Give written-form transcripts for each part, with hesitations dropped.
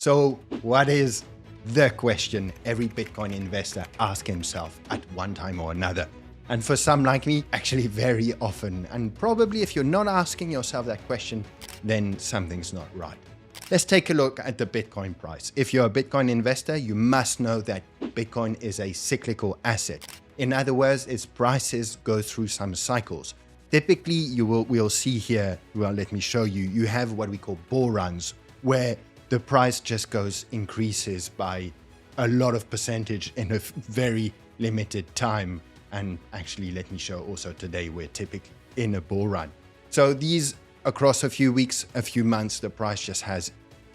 So what is the question every Bitcoin investor asks himself at one time or another? And for some like me, actually very often. And probably if you're not asking yourself that question, then something's not right. Let's take a look at the Bitcoin price. If you're a Bitcoin investor, you must know that Bitcoin is a cyclical asset. In other words, its prices go through some cycles. Typically, we'll see here, well, let me show you, you have what we call bull runs, where the price just increases by a lot of percentage in a very limited time. And actually, let me show also today, we're typically in a bull run. So these across a few weeks, a few months, the price just has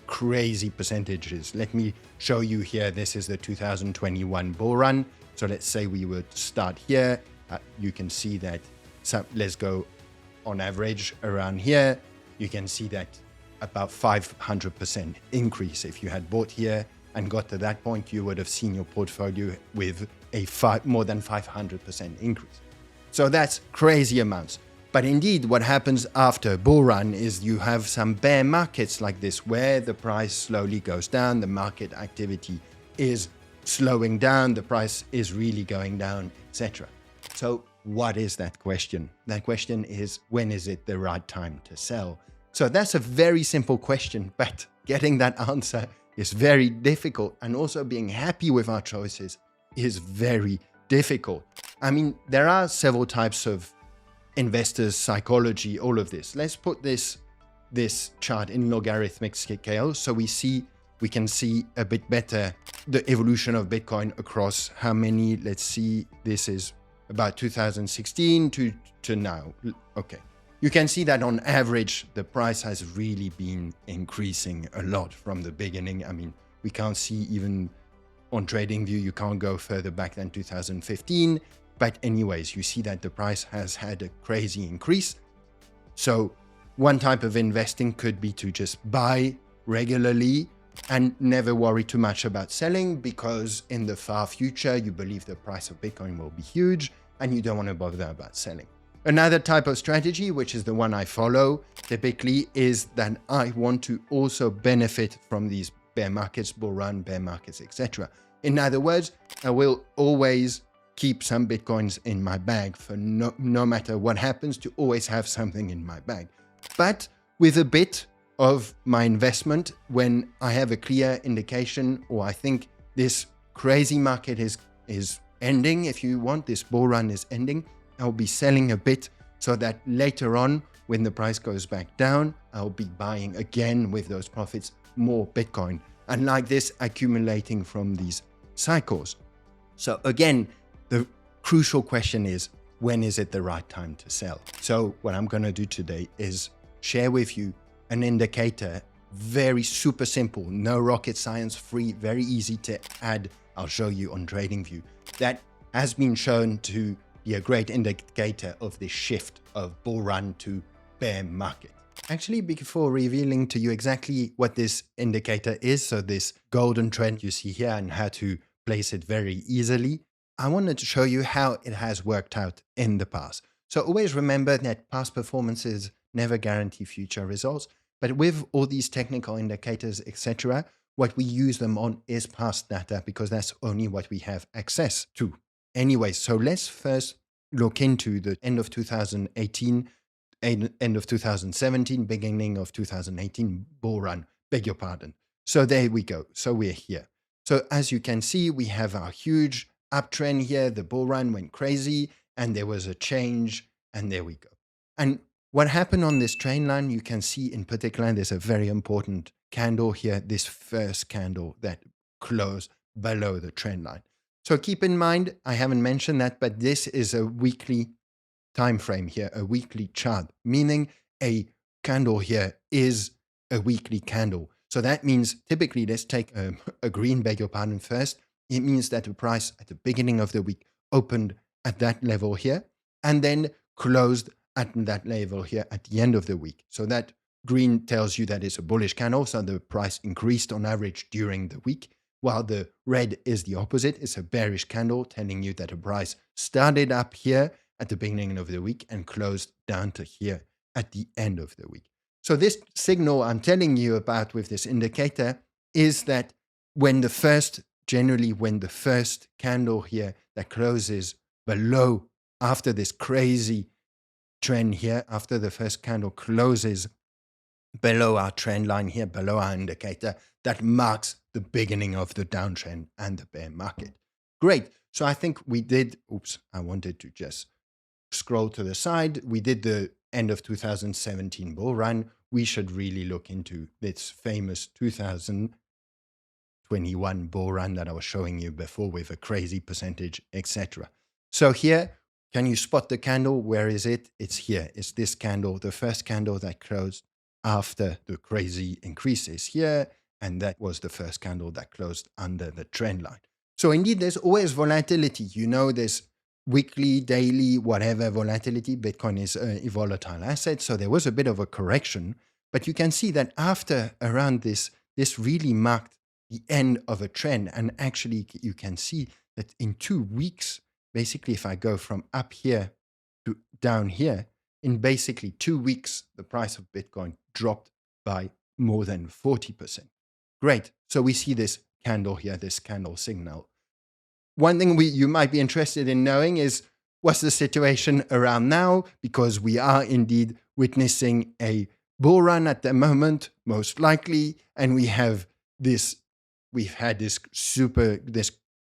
crazy percentages. Let me show you here. This is the 2021 bull run. So let's say we would start here. You can see that, so let's go on average around here. You can see that about 500% increase. If you had bought here and got to that point, you would have seen your portfolio with a more than 500% increase. So that's crazy amounts. But indeed, what happens after a bull run is you have some bear markets like this, where the price slowly goes down, the market activity is slowing down, the price is really going down, etc. So what is that question? That question is, when is it the right time to sell? So that's a very simple question, but getting that answer is very difficult. And also being happy with our choices is very difficult. I mean, there are several types of investors, psychology, all of this. Let's put this chart in logarithmic scale so we can see a bit better the evolution of Bitcoin across how many, let's see, this is about 2016 to now. Okay. You can see that on average, the price has really been increasing a lot from the beginning. I mean, we can't see even on TradingView, you can't go further back than 2015. But anyways, you see that the price has had a crazy increase. So one type of investing could be to just buy regularly and never worry too much about selling, because in the far future, you believe the price of Bitcoin will be huge and you don't want to bother about selling. Another type of strategy, which is the one I follow typically, is that I want to also benefit from these bear markets, bull run, bear markets, etc. In other words, I will always keep some Bitcoins in my bag for no matter what happens, to always have something in my bag. But with a bit of my investment, when I have a clear indication, or I think this crazy market is ending, if you want, this bull run is ending, I'll be selling a bit so that later on, when the price goes back down, I'll be buying again with those profits more Bitcoin. And like this, accumulating from these cycles. So again, the crucial question is, when is it the right time to sell? So what I'm going to do today is share with you an indicator, very super simple, no rocket science, free, very easy to add. I'll show you on TradingView, that has been shown to be a great indicator of this shift of bull run to bear market. Actually, before revealing to you exactly what this indicator is, so this golden trend you see here and how to place it very easily, I wanted to show you how it has worked out in the past. So always remember that past performances never guarantee future results, but with all these technical indicators, etc., what we use them on is past data, because that's only what we have access to. Anyway, so let's first look into the end of 2018, end of 2017, beginning of 2018 bull run, beg your pardon. So there we go. So we're here. So as you can see, we have our huge uptrend here. The bull run went crazy and there was a change, and there we go. And what happened on this trend line, you can see in particular, there's a very important candle here, this first candle that closed below the trend line. So keep in mind, I haven't mentioned that, but this is a weekly time frame here, a weekly chart, meaning a candle here is a weekly candle. So that means typically, let's take a green, beg your pardon, first. It means that the price at the beginning of the week opened at that level here and then closed at that level here at the end of the week. So that green tells you that it's a bullish candle. So the price increased on average during the week, while the red is the opposite. It's a bearish candle telling you that the price started up here at the beginning of the week and closed down to here at the end of the week. So this signal I'm telling you about with this indicator is that generally when the first candle here that closes below, after this crazy trend here, after the first candle closes below our trend line here, below our indicator, that marks the beginning of the downtrend and the bear market. Great. So I think we did, I wanted to just scroll to the side. We did the end of 2017 bull run. We should really look into this famous 2021 bull run that I was showing you before with a crazy percentage, etc. So here, can you spot the candle? Where is it? It's here. It's this candle, the first candle that closed after the crazy increases here. And that was the first candle that closed under the trend line. So indeed, there's always volatility. You know, there's weekly, daily, whatever volatility. Bitcoin is a volatile asset. So there was a bit of a correction. But you can see that after around this really marked the end of a trend. And actually, you can see that in 2 weeks, basically, if I go from up here to down here, in basically 2 weeks, the price of Bitcoin dropped by more than 40%. Great. So we see this candle here, this candle signal. One thing you might be interested in knowing is what's the situation around now, because we are indeed witnessing a bull run at the moment, most likely, and we've had this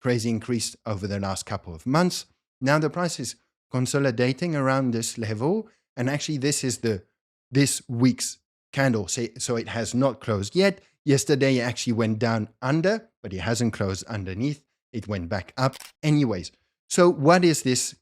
crazy increase over the last couple of months. Now the price is consolidating around this level, and actually this is this week's candle. So it has not closed yet. Yesterday it actually went down under, but it hasn't closed underneath. It went back up anyways. So what is this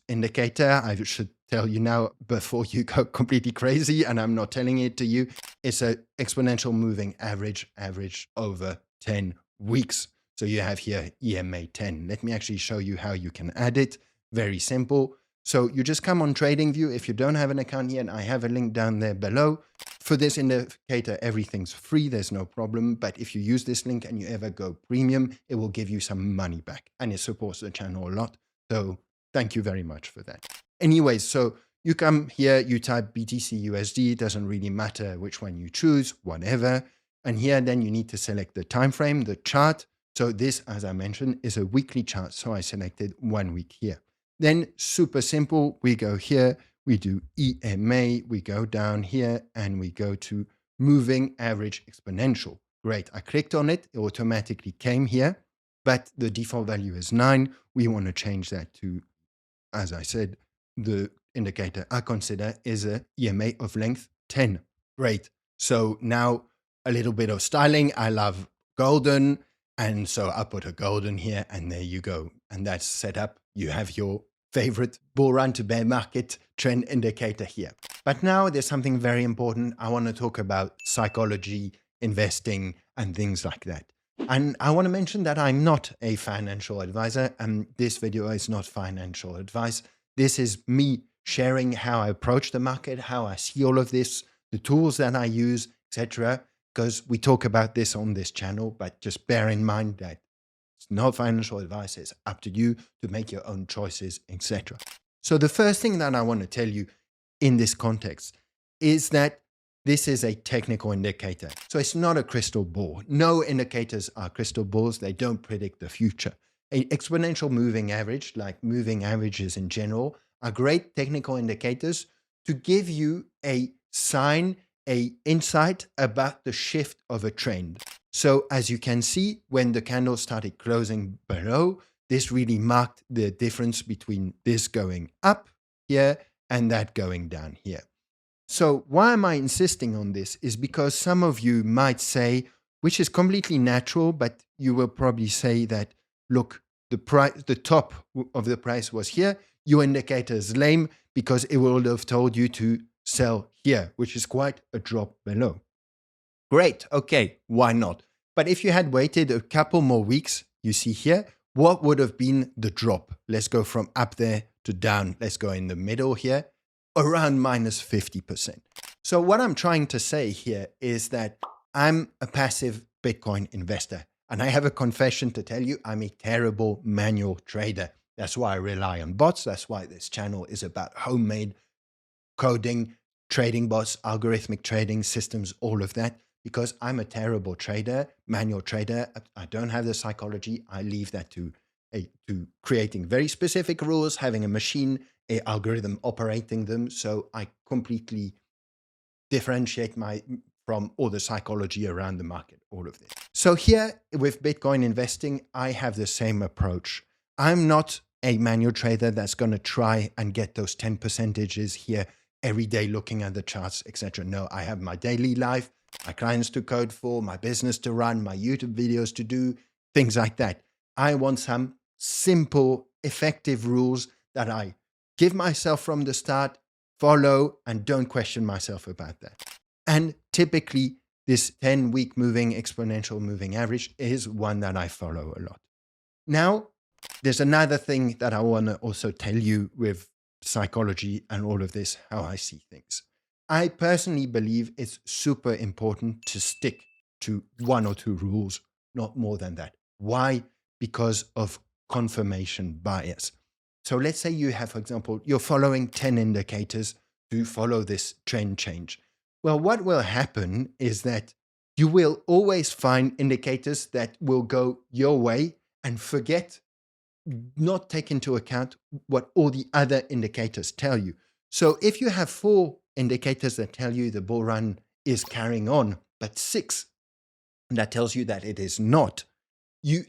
indicator? I should tell you now before you go completely crazy, and I'm not telling it to you. It's an exponential moving average over 10 weeks. So you have here EMA 10. Let me actually show you how you can add it. Very simple. So you just come on TradingView. If you don't have an account yet, I have a link down there below. For this indicator, everything's free. There's no problem. But if you use this link and you ever go premium, it will give you some money back. And it supports the channel a lot. So thank you very much for that. Anyways, so you come here, you type BTC USD. It doesn't really matter which one you choose, whatever. And here, then you need to select the time frame, the chart. So this, as I mentioned, is a weekly chart. So I selected 1 week here. Then super simple, we go here, we do EMA, we go down here and we go to moving average exponential. Great, I clicked on it, it automatically came here, but the default value is 9. We want to change that to, as I said, the indicator I consider is a EMA of length 10. Great, so now a little bit of styling. I love golden. And so I put a golden here and there you go. And that's set up. You have your favorite bull run to bear market trend indicator here. But now there's something very important. I want to talk about psychology, investing, and things like that. And I want to mention that I'm not a financial advisor, and this video is not financial advice. This is me sharing how I approach the market, how I see all of this, the tools that I use, etc. Because we talk about this on this channel, but just bear in mind that it's not financial advice. It's up to you to make your own choices, etc. So the first thing that I want to tell you in this context is that this is a technical indicator. So it's not a crystal ball. No indicators are crystal balls. They don't predict the future. An exponential moving average, like moving averages in general, are great technical indicators to give you a sign, an insight about the shift of a trend. So as you can see, when the candle started closing below, this really marked the difference between this going up here and that going down here. So why am I insisting on this is because some of you might say, which is completely natural, but you will probably say that, look, the top of the price was here. Your indicator is lame because it would have told you to sell here, which is quite a drop below. Great. Okay. Why not? But if you had waited a couple more weeks, you see here, what would have been the drop? Let's go from up there to down. Let's go in the middle here, around minus 50%. So what I'm trying to say here is that I'm a passive Bitcoin investor. And I have a confession to tell you, I'm a terrible manual trader. That's why I rely on bots. That's why this channel is about homemade coding, trading bots, algorithmic trading systems, all of that, because I'm a terrible trader, manual trader. I don't have the psychology. I leave that to creating very specific rules, having a machine, a algorithm operating them. So I completely differentiate from all the psychology around the market, all of this. So here with Bitcoin investing, I have the same approach. I'm not a manual trader that's going to try and get those 10 percentages here every day looking at the charts, etc. No, I have my daily life, my clients to code for, my business to run, my YouTube videos to do, things like that. I want some simple, effective rules that I give myself from the start, follow, and don't question myself about that. And typically, this 10-week moving exponential moving average is one that I follow a lot. Now, there's another thing that I want to also tell you with psychology and all of this, how I see things. I personally believe it's super important to stick to 1 or 2 rules, not more than that. Why? Because of confirmation bias. So let's say you have, for example, you're following 10 indicators to follow this trend change. Well, what will happen is that you will always find indicators that will go your way and not take into account what all the other indicators tell you. So if you have 4 indicators that tell you the bull run is carrying on, but 6 that tells you that it is not, you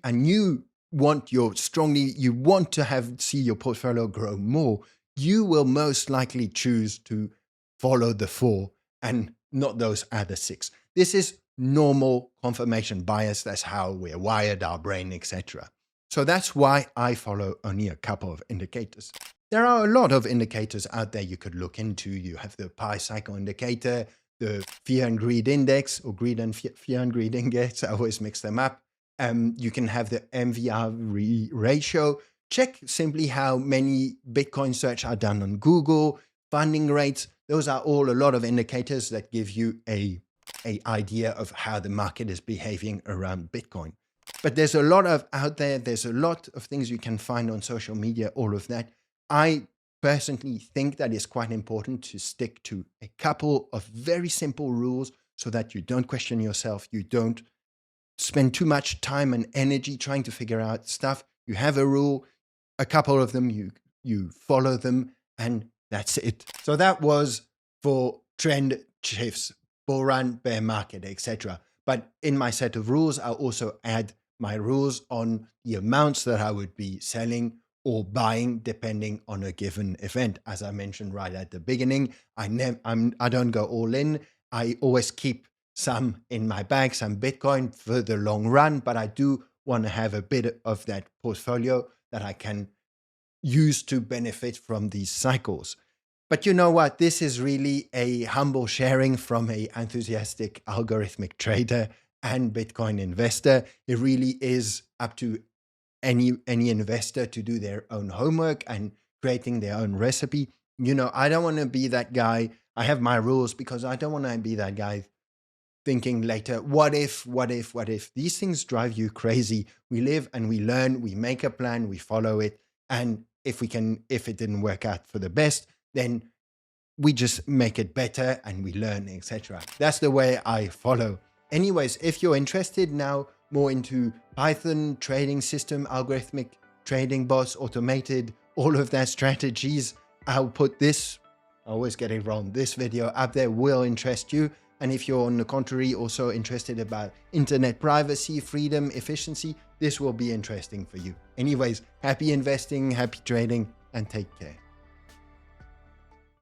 want to see your portfolio grow more, you will most likely choose to follow the 4 and not those other 6. This is normal confirmation bias. That's how we're wired, our brain, etc. So that's why I follow only a couple of indicators. There are a lot of indicators out there you could look into. You have the Pi cycle indicator, the fear and greed index, or greed and fear and greed index. I always mix them up. You can have the MVR ratio. Check simply how many Bitcoin search are done on Google, funding rates. Those are all a lot of indicators that give you a idea of how the market is behaving around Bitcoin. But there's a lot out there. There's a lot of things you can find on social media, all of that. I personally think that it's quite important to stick to a couple of very simple rules so that you don't question yourself. You don't spend too much time and energy trying to figure out stuff. You have a rule, a couple of them, you follow them, and that's it. So that was for trend shifts, bull run, bear market, etc. But in my set of rules, I'll also add my rules on the amounts that I would be selling or buying depending on a given event. As I mentioned right at the beginning, I don't go all in. I always keep some in my bag, some Bitcoin for the long run, but I do want to have a bit of that portfolio that I can use to benefit from these cycles. But you know what? This is really a humble sharing from an enthusiastic algorithmic trader and Bitcoin investor. It really is up to any investor to do their own homework and creating their own recipe. I don't want to be that guy. I have my rules because I don't want to be that guy thinking later, what if? These things drive you crazy. We live and we learn, we make a plan, we follow it. And if it didn't work out for the best, then we just make it better and we learn, etc. That's the way I follow. Anyways, if you're interested now more into Python, trading system, algorithmic trading bots, automated, all of that strategies, I'll put this, I always get it wrong, this video up there will interest you. And if you're on the contrary also interested about internet privacy, freedom, efficiency, this will be interesting for you. Anyways, happy investing, happy trading, and take care.